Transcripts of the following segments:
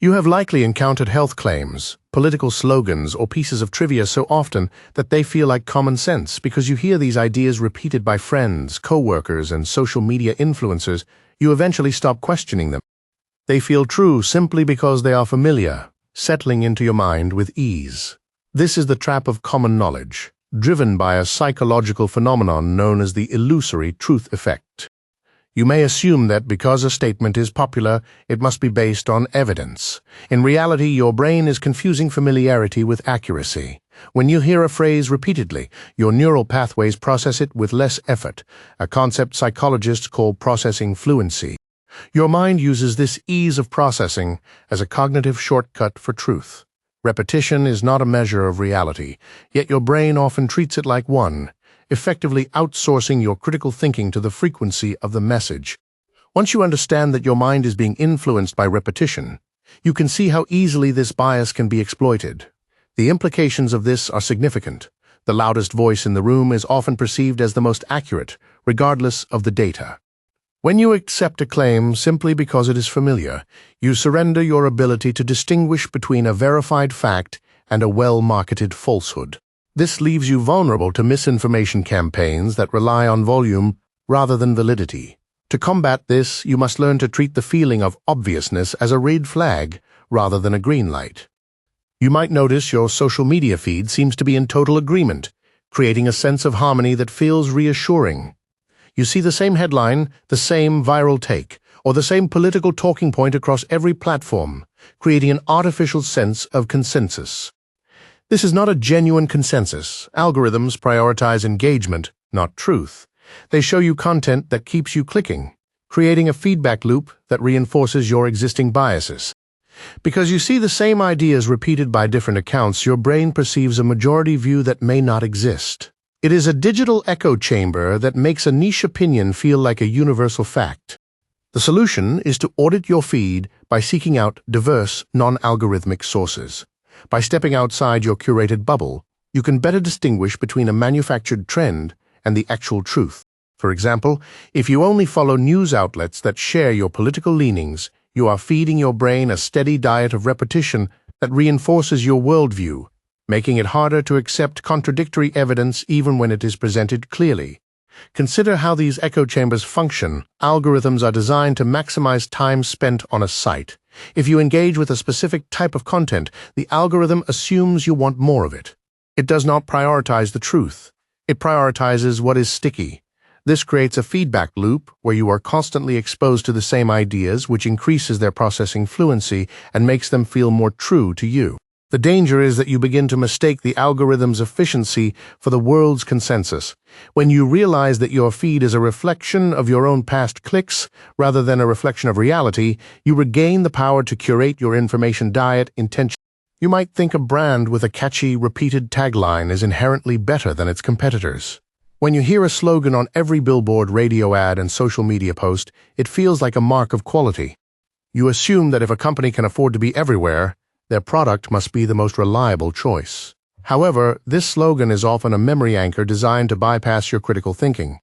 You have likely encountered health claims, political slogans, or pieces of trivia so often that they feel like common sense because you hear these ideas repeated by friends, co-workers, and social media influencers. You eventually stop questioning them. They feel true simply because they are familiar, settling into your mind with ease. This is the trap of common knowledge, driven by a psychological phenomenon known as the illusory truth effect. You may assume that because a statement is popular, it must be based on evidence. In reality, your brain is confusing familiarity with accuracy. When you hear a phrase repeatedly, your neural pathways process it with less effort, a concept psychologists call processing fluency. Your mind uses this ease of processing as a cognitive shortcut for truth. Repetition is not a measure of reality, yet your brain often treats it like one, effectively outsourcing your critical thinking to the frequency of the message. Once you understand that your mind is being influenced by repetition, you can see how easily this bias can be exploited. The implications of this are significant. The loudest voice in the room is often perceived as the most accurate, regardless of the data. When you accept a claim simply because it is familiar, you surrender your ability to distinguish between a verified fact and a well-marketed falsehood. This leaves you vulnerable to misinformation campaigns that rely on volume rather than validity. To combat this, you must learn to treat the feeling of obviousness as a red flag rather than a green light. You might notice your social media feed seems to be in total agreement, creating a sense of harmony that feels reassuring. You see the same headline, the same viral take, or the same political talking point across every platform, creating an artificial sense of consensus. This is not a genuine consensus. Algorithms prioritize engagement, not truth. They show you content that keeps you clicking, creating a feedback loop that reinforces your existing biases. Because you see the same ideas repeated by different accounts, your brain perceives a majority view that may not exist. It is a digital echo chamber that makes a niche opinion feel like a universal fact. The solution is to audit your feed by seeking out diverse, non-algorithmic sources. By stepping outside your curated bubble, you can better distinguish between a manufactured trend and the actual truth. For example, if you only follow news outlets that share your political leanings, you are feeding your brain a steady diet of repetition that reinforces your worldview, making it harder to accept contradictory evidence even when it is presented clearly. Consider how these echo chambers function. Algorithms are designed to maximize time spent on a site. If you engage with a specific type of content, the algorithm assumes you want more of it. It does not prioritize the truth. It prioritizes what is sticky. This creates a feedback loop where you are constantly exposed to the same ideas, which increases their processing fluency and makes them feel more true to you. The danger is that you begin to mistake the algorithm's efficiency for the world's consensus. When you realize that your feed is a reflection of your own past clicks rather than a reflection of reality, you regain the power to curate your information diet intentionally. You might think a brand with a catchy, repeated tagline is inherently better than its competitors. When you hear a slogan on every billboard, radio ad, and social media post, it feels like a mark of quality. You assume that if a company can afford to be everywhere, their product must be the most reliable choice. However, this slogan is often a memory anchor designed to bypass your critical thinking.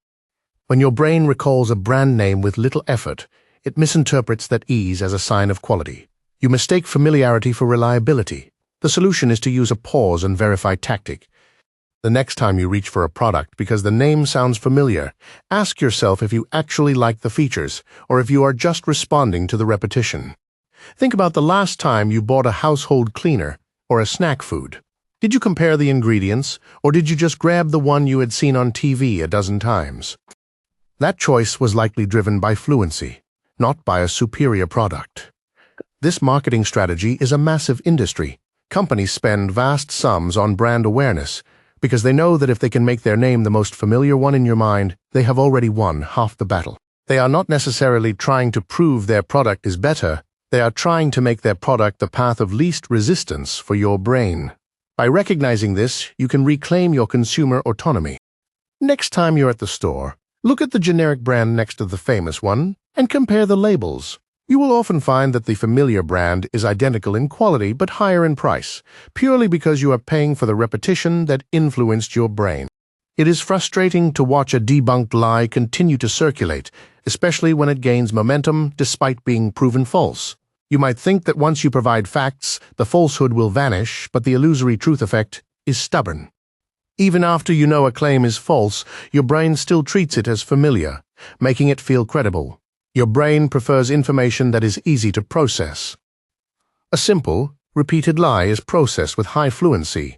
When your brain recalls a brand name with little effort, it misinterprets that ease as a sign of quality. You mistake familiarity for reliability. The solution is to use a pause and verify tactic. The next time you reach for a product because the name sounds familiar, ask yourself if you actually like the features or if you are just responding to the repetition. Think about the last time you bought a household cleaner or a snack food. Did you compare the ingredients, or did you just grab the one you had seen on TV a dozen times? That choice was likely driven by fluency, not by a superior product. This marketing strategy is a massive industry. Companies spend vast sums on brand awareness because they know that if they can make their name the most familiar one in your mind, they have already won half the battle. They are not necessarily trying to prove their product is better. They are trying to make their product the path of least resistance for your brain. By recognizing this, you can reclaim your consumer autonomy. Next time you're at the store, look at the generic brand next to the famous one and compare the labels. You will often find that the familiar brand is identical in quality but higher in price, purely because you are paying for the repetition that influenced your brain. It is frustrating to watch a debunked lie continue to circulate, especially when it gains momentum despite being proven false. You might think that once you provide facts, the falsehood will vanish, but the illusory truth effect is stubborn. Even after you know a claim is false, your brain still treats it as familiar, making it feel credible. Your brain prefers information that is easy to process. A simple, repeated lie is processed with high fluency,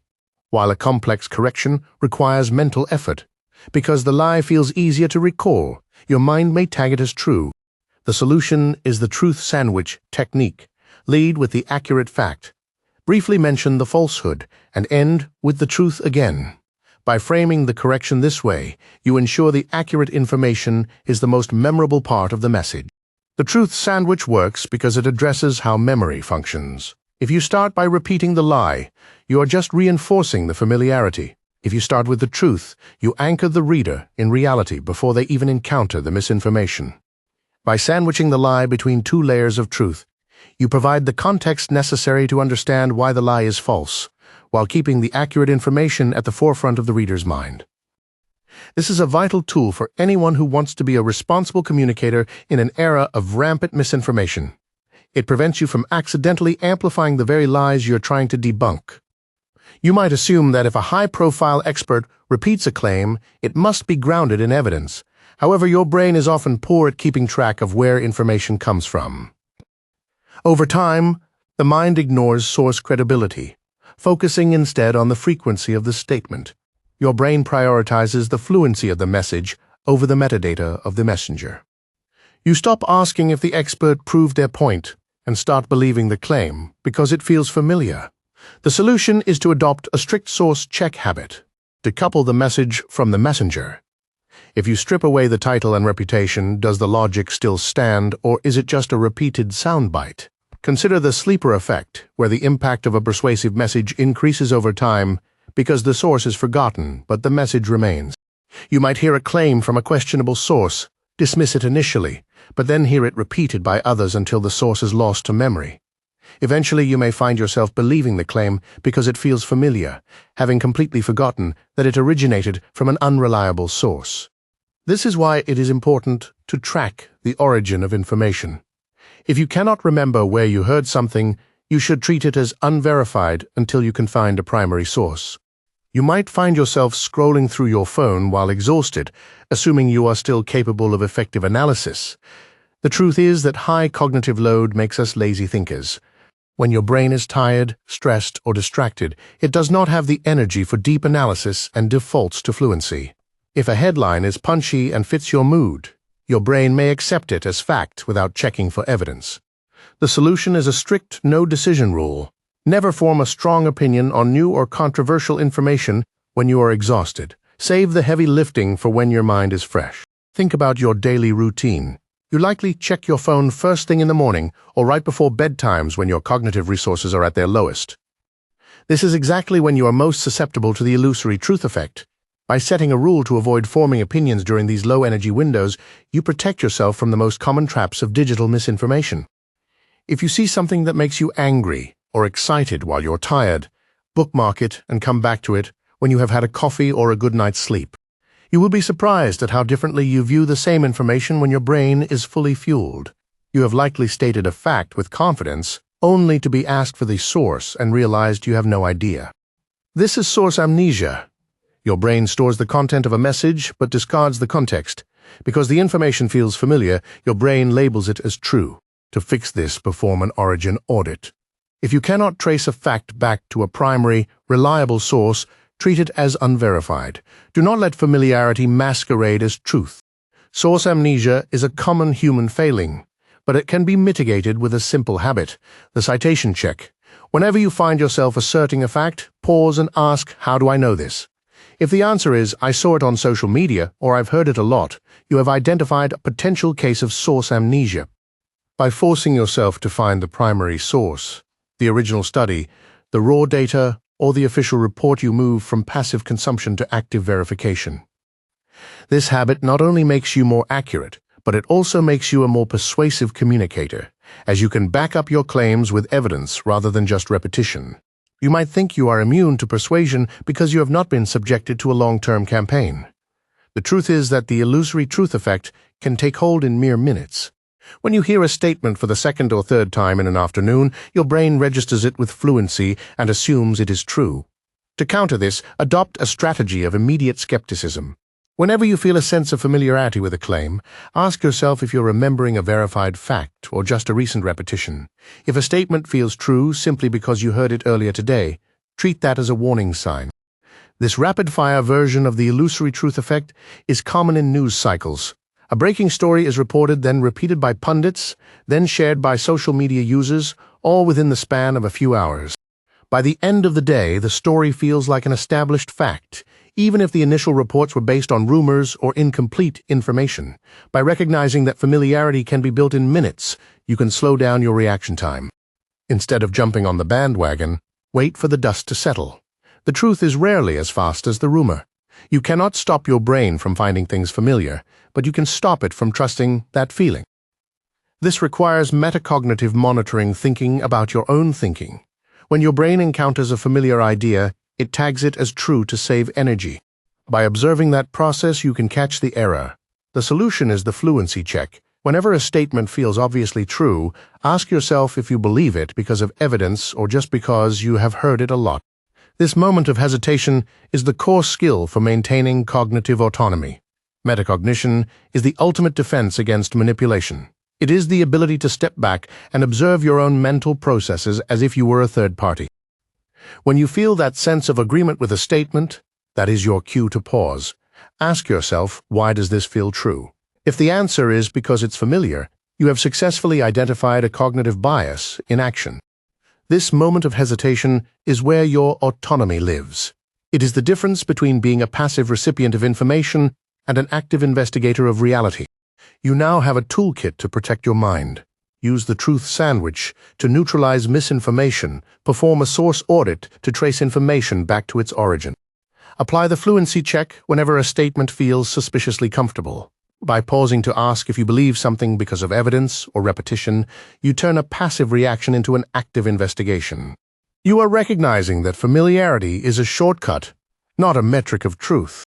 while a complex correction requires mental effort. Because the lie feels easier to recall, your mind may tag it as true. The solution is the truth sandwich technique. Lead with the accurate fact, briefly mention the falsehood, and end with the truth again. By framing the correction this way, you ensure the accurate information is the most memorable part of the message. The truth sandwich works because it addresses how memory functions. If you start by repeating the lie, you are just reinforcing the familiarity. If you start with the truth, you anchor the reader in reality before they even encounter the misinformation. By sandwiching the lie between two layers of truth, you provide the context necessary to understand why the lie is false, while keeping the accurate information at the forefront of the reader's mind. This is a vital tool for anyone who wants to be a responsible communicator in an era of rampant misinformation. It prevents you from accidentally amplifying the very lies you're trying to debunk. You might assume that if a high-profile expert repeats a claim, it must be grounded in evidence. However, your brain is often poor at keeping track of where information comes from. Over time, the mind ignores source credibility, focusing instead on the frequency of the statement. Your brain prioritizes the fluency of the message over the metadata of the messenger. You stop asking if the expert proved their point and start believing the claim because it feels familiar. The solution is to adopt a strict source check habit, decouple the message from the messenger. If you strip away the title and reputation, does the logic still stand, or is it just a repeated soundbite? Consider the sleeper effect, where the impact of a persuasive message increases over time because the source is forgotten, but the message remains. You might hear a claim from a questionable source, dismiss it initially, but then hear it repeated by others until the source is lost to memory. Eventually, you may find yourself believing the claim because it feels familiar, having completely forgotten that it originated from an unreliable source. This is why it is important to track the origin of information. If you cannot remember where you heard something, you should treat it as unverified until you can find a primary source. You might find yourself scrolling through your phone while exhausted, assuming you are still capable of effective analysis. The truth is that high cognitive load makes us lazy thinkers. When your brain is tired, stressed, or distracted, it does not have the energy for deep analysis and defaults to fluency. If a headline is punchy and fits your mood, your brain may accept it as fact without checking for evidence. The solution is a strict no-decision rule. Never form a strong opinion on new or controversial information when you are exhausted. Save the heavy lifting for when your mind is fresh. Think about your daily routine. You likely check your phone first thing in the morning or right before bedtimes when your cognitive resources are at their lowest. This is exactly when you are most susceptible to the illusory truth effect. By setting a rule to avoid forming opinions during these low-energy windows, you protect yourself from the most common traps of digital misinformation. If you see something that makes you angry or excited while you're tired, bookmark it and come back to it when you have had a coffee or a good night's sleep. You will be surprised at how differently you view the same information when your brain is fully fueled. You have likely stated a fact with confidence, only to be asked for the source and realized you have no idea. This is source amnesia. Your brain stores the content of a message but discards the context. Because the information feels familiar, your brain labels it as true. To fix this, perform an origin audit. If you cannot trace a fact back to a primary, reliable source, treat it as unverified. Do not let familiarity masquerade as truth. Source amnesia is a common human failing, but it can be mitigated with a simple habit, the citation check. Whenever you find yourself asserting a fact, pause and ask, how do I know this? If the answer is, I saw it on social media, or I've heard it a lot, you have identified a potential case of source amnesia. By forcing yourself to find the primary source, the original study, the raw data, or the official report, you move from passive consumption to active verification. This habit not only makes you more accurate, but it also makes you a more persuasive communicator, as you can back up your claims with evidence rather than just repetition. You might think you are immune to persuasion because you have not been subjected to a long-term campaign. The truth is that the illusory truth effect can take hold in mere minutes. When you hear a statement for the second or third time in an afternoon, your brain registers it with fluency and assumes it is true. To counter this, adopt a strategy of immediate skepticism. Whenever you feel a sense of familiarity with a claim, ask yourself if you're remembering a verified fact or just a recent repetition. If a statement feels true simply because you heard it earlier today, treat that as a warning sign. This rapid-fire version of the illusory truth effect is common in news cycles. A breaking story is reported, then repeated by pundits, then shared by social media users, all within the span of a few hours. By the end of the day, the story feels like an established fact, even if the initial reports were based on rumors or incomplete information. By recognizing that familiarity can be built in minutes, you can slow down your reaction time. Instead of jumping on the bandwagon, wait for the dust to settle. The truth is rarely as fast as the rumor. You cannot stop your brain from finding things familiar, but you can stop it from trusting that feeling. This requires metacognitive monitoring, thinking about your own thinking. When your brain encounters a familiar idea, it tags it as true to save energy. By observing that process, you can catch the error. The solution is the fluency check. Whenever a statement feels obviously true, ask yourself if you believe it because of evidence or just because you have heard it a lot. This moment of hesitation is the core skill for maintaining cognitive autonomy. Metacognition is the ultimate defense against manipulation. It is the ability to step back and observe your own mental processes as if you were a third party. When you feel that sense of agreement with a statement, that is your cue to pause. Ask yourself, why does this feel true? If the answer is because it's familiar, you have successfully identified a cognitive bias in action. This moment of hesitation is where your autonomy lives. It is the difference between being a passive recipient of information and an active investigator of reality. You now have a toolkit to protect your mind. Use the truth sandwich to neutralize misinformation, perform a source audit to trace information back to its origin. Apply the fluency check whenever a statement feels suspiciously comfortable. By pausing to ask if you believe something because of evidence or repetition, you turn a passive reaction into an active investigation. You are recognizing that familiarity is a shortcut, not a metric of truth.